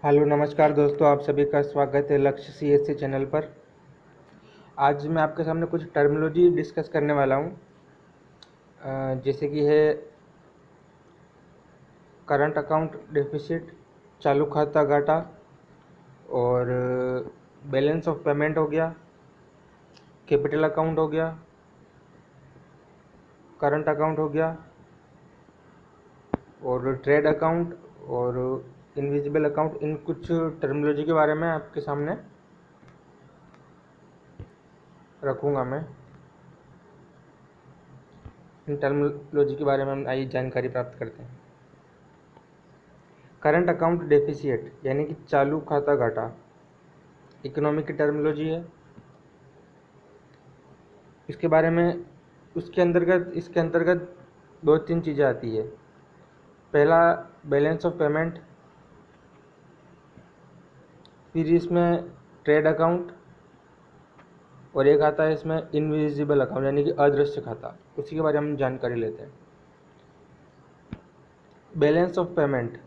Hello नमस्कार दोस्तों, आप सभी का स्वागत है लक्ष्य सीएससी चैनल पर। आज मैं आपके सामने कुछ टर्मिनोलॉजी डिस्कस करने वाला हूँ, जैसे कि है करंट अकाउंट डेफिसिट, चालू खाता घाटा, और बैलेंस ऑफ पेमेंट हो गया, कैपिटल अकाउंट हो गया, करंट अकाउंट हो गया, और ट्रेड अकाउंट और इनविजिबल अकाउंट। इन कुछ टर्मिनोलॉजी के बारे में आपके सामने रखूँगा मैं। इन टर्मिनोलॉजी के बारे में हम आइए जानकारी प्राप्त करते हैं। करंट अकाउंट डेफिसिट यानी कि चालू खाता घाटा इकोनॉमिक की टर्मिनोलॉजी है। इसके बारे में इसके अंतर्गत दो तीन चीज़ें आती है। पहला बैलेंस ऑफ पेमेंट, फिर इसमें ट्रेड अकाउंट, और एक आता है इसमें इनविजिबल अकाउंट यानी कि अदृश्य खाता। उसी के बारे में हम जानकारी लेते हैं। बैलेंस ऑफ पेमेंट,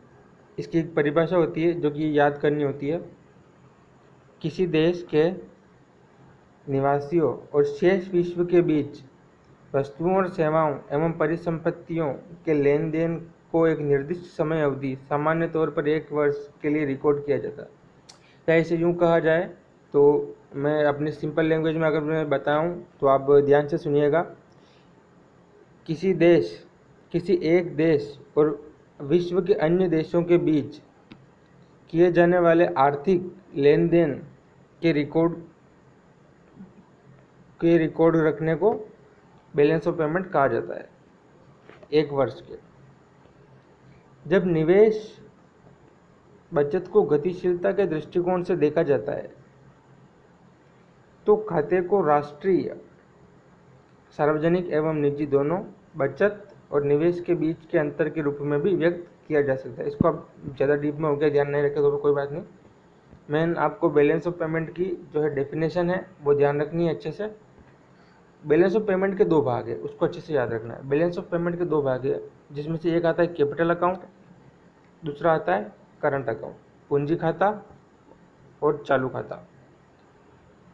इसकी एक परिभाषा होती है जो कि याद करनी होती है। किसी देश के निवासियों और शेष विश्व के बीच वस्तुओं और सेवाओं एवं परिसंपत्तियों के लेन देन को एक निर्दिष्ट समय अवधि, सामान्य तौर पर 1 वर्ष के लिए रिकॉर्ड किया जाता है। या इसे यूँ कहा जाए तो मैं अपनी सिंपल लैंग्वेज में अगर मैं बताऊं तो आप ध्यान से सुनिएगा। किसी एक देश और विश्व के अन्य देशों के बीच किए जाने वाले आर्थिक लेन देन के रिकॉर्ड रखने को बैलेंस ऑफ पेमेंट कहा जाता है, 1 वर्ष के। जब निवेश बचत को गतिशीलता के दृष्टिकोण से देखा जाता है तो खाते को राष्ट्रीय, सार्वजनिक एवं निजी दोनों बचत और निवेश के बीच के अंतर के रूप में भी व्यक्त किया जा सकता है। इसको आप ज़्यादा डीप में हो गया ध्यान नहीं रखें तो कोई बात नहीं। मैं आपको बैलेंस ऑफ पेमेंट की जो है डेफिनेशन है वो ध्यान रखनी है अच्छे से। बैलेंस ऑफ पेमेंट के 2 भाग है, उसको अच्छे से याद रखना है। बैलेंस ऑफ पेमेंट के 2 भाग है, जिसमें से एक आता है कैपिटल अकाउंट, दूसरा आता है करंट अकाउंट, पूंजी खाता और चालू खाता।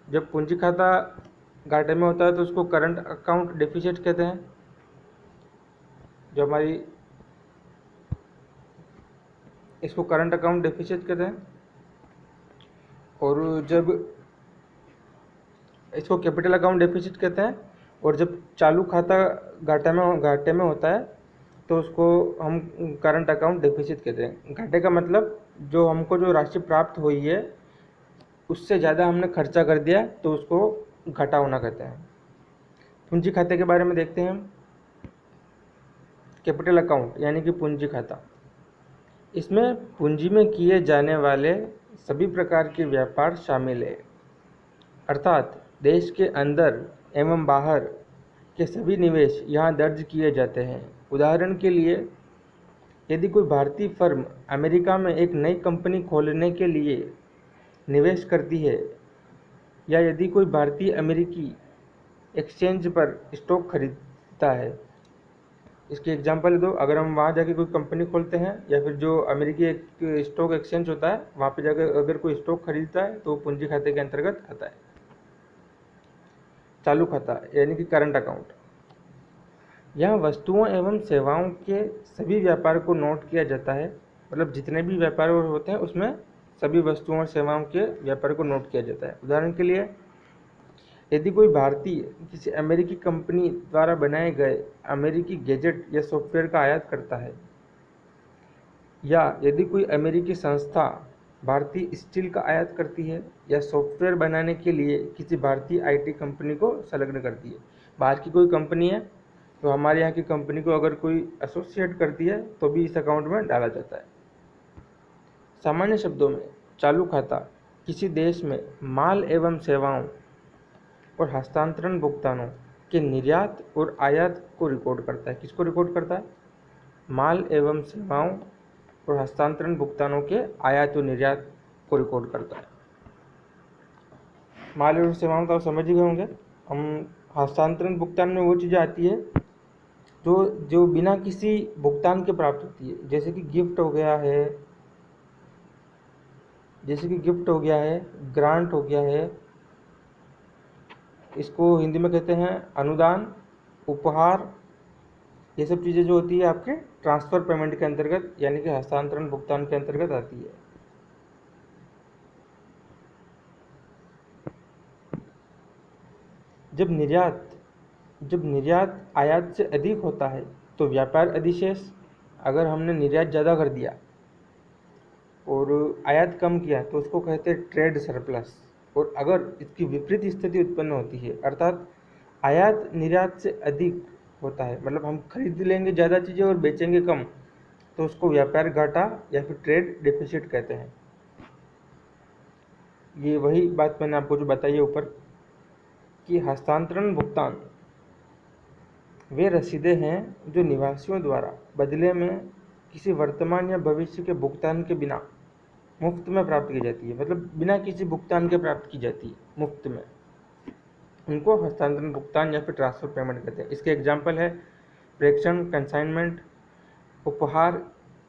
जब पूंजी खाता घाटे में होता है तो उसको करंट अकाउंट डेफिसिट कहते हैं। जो हमारी इसको करंट अकाउंट डेफिसिट कहते हैं। और जब इसको कैपिटल अकाउंट डेफिसिट कहते हैं। और जब चालू खाता घाटे में होता है तो उसको हम करंट अकाउंट डेफिसिट कहते हैं। घाटे का मतलब जो राशि प्राप्त हुई है उससे ज़्यादा हमने खर्चा कर दिया तो उसको घाटा होना कहते हैं। पूंजी खाते के बारे में देखते हैं हम। कैपिटल अकाउंट यानी कि पूंजी खाता, इसमें पूंजी में किए जाने वाले सभी प्रकार के व्यापार शामिल है, अर्थात देश के अंदर एवं बाहर के सभी निवेश यहाँ दर्ज किए जाते हैं। उदाहरण के लिए, यदि कोई भारतीय फर्म अमेरिका में एक नई कंपनी खोलने के लिए निवेश करती है, या यदि कोई भारतीय अमेरिकी एक्सचेंज पर स्टॉक खरीदता है। इसकी एग्जांपल दो, अगर हम वहाँ जाके कोई कंपनी खोलते हैं या फिर जो अमेरिकी एक स्टॉक एक्सचेंज होता है वहाँ पे जाकर अगर कोई स्टॉक खरीदता है तो पूंजी खाते के अंतर्गत आता है। चालू खाता यानी कि करंट अकाउंट, यहाँ वस्तुओं एवं सेवाओं के सभी व्यापार को नोट किया जाता है। मतलब जितने भी व्यापार होते हैं उसमें सभी वस्तुओं और सेवाओं के व्यापार को नोट किया जाता है। उदाहरण के लिए, यदि कोई भारतीय किसी अमेरिकी कंपनी द्वारा बनाए गए अमेरिकी गैजेट या सॉफ्टवेयर का आयात करता है, या यदि कोई अमेरिकी संस्था भारतीय स्टील का आयात करती है या सॉफ्टवेयर बनाने के लिए किसी भारतीय आईटी कंपनी को संलग्न करती है। बाहर की कोई कंपनी है तो हमारे यहाँ की कंपनी को अगर कोई एसोसिएट करती है तो भी इस अकाउंट में डाला जाता है। सामान्य शब्दों में चालू खाता किसी देश में माल एवं सेवाओं और हस्तांतरण भुगतानों के निर्यात और आयात को रिकॉर्ड करता है। किसको रिकॉर्ड करता है? माल एवं सेवाओं और हस्तांतरण भुगतानों के आयात और निर्यात को रिकॉर्ड करता है। माल और सेवाओं तो आप समझ ही गए होंगे। हम हस्तांतरण भुगतान में वो चीज़ें आती है जो बिना किसी भुगतान के प्राप्त होती है, जैसे कि गिफ्ट हो गया है, जैसे कि गिफ्ट हो गया है, ग्रांट हो गया है, इसको हिंदी में कहते हैं अनुदान, उपहार। ये सब चीज़ें जो होती है आपके ट्रांसफ़र पेमेंट के अंतर्गत यानी कि हस्तांतरण भुगतान के अंतर्गत आती है। जब निर्यात आयात से अधिक होता है तो व्यापार अधिशेष, अगर हमने निर्यात ज़्यादा कर दिया और आयात कम किया तो उसको कहते हैं ट्रेड सरप्लस। और अगर इसकी विपरीत स्थिति उत्पन्न होती है, अर्थात आयात निर्यात से अधिक होता है, मतलब हम खरीद लेंगे ज़्यादा चीज़ें और बेचेंगे कम, तो उसको व्यापार घाटा या फिर ट्रेड डेफिसिट कहते हैं। ये वही बात मैंने आपको जो बताई है ऊपर कि हस्तांतरण भुगतान वे रसीदें हैं जो निवासियों द्वारा बदले में किसी वर्तमान या भविष्य के भुगतान के बिना मुफ्त में प्राप्त की जाती है, मतलब बिना किसी भुगतान के प्राप्त की जाती है मुफ्त में, उनको हस्तांतरण भुगतान या फिर ट्रांसफर पेमेंट कहते हैं। इसके एग्जाम्पल है प्रेषण, कंसाइनमेंट, उपहार,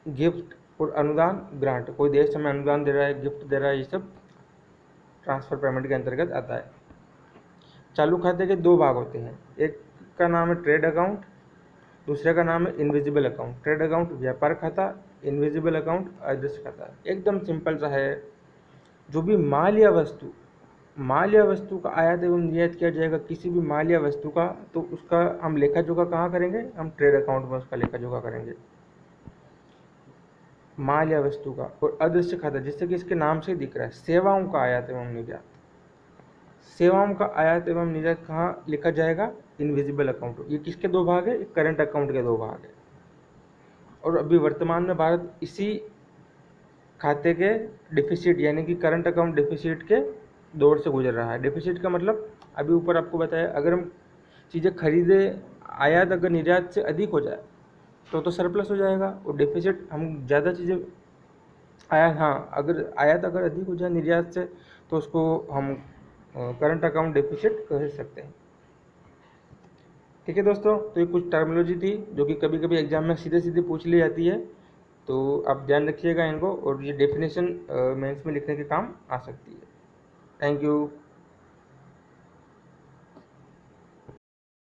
गिफ्ट और अनुदान, ग्रांट। कोई देश हमें अनुदान दे रहा है, गिफ्ट दे रहा है, ये सब ट्रांसफर पेमेंट के अंतर्गत आता है। चालू खाते के दो भाग होते हैं, एक का नाम है ट्रेड अकाउंट, दूसरे का नाम है इनविजिबल अकाउंट। ट्रेड अकाउंट व्यापार खाता, इनविजिबल अकाउंट अदृश्य खाता। एकदम सिंपल सा है। जो भी माल या वस्तु का आयात एवं निर्यात किया जाएगा, किसी भी माल या वस्तु का, तो उसका हम लेखा जोखा कहाँ करेंगे? हम ट्रेड अकाउंट में उसका लेखा जोखा करेंगे, माल या वस्तु का। और अदृश्य खाता, जिससे कि इसके नाम से दिख रहा है, सेवाओं का आयात एवं निर्यात। सेवाओं का आयात एवं निर्यात कहाँ लिखा जाएगा? Invisible account. ये किसके दो भाग है? करंट अकाउंट के दो भाग है। और अभी वर्तमान में भारत इसी खाते के डिफिसिट यानी कि करंट अकाउंट डिफिसिट के दौर से गुजर रहा है। डिफिसिट का मतलब अभी ऊपर आपको बताया, अगर हम चीज़ें खरीदे, आयात अगर निर्यात से अधिक हो जाए तो सरप्लस हो जाएगा। और डिफिसिट हम ज़्यादा चीज़ें अगर आयात अगर अधिक हो जाए निर्यात से तो उसको हम करंट अकाउंट डिफिसिट कह सकते हैं। ठीक है दोस्तों, तो ये कुछ टर्मिनोलॉजी थी जो कि कभी कभी एग्जाम में सीधे सीधे पूछ ली जाती है, तो आप ध्यान रखिएगा इनको, और ये डेफिनेशन मेंस में लिखने के काम आ सकती है। Thank you.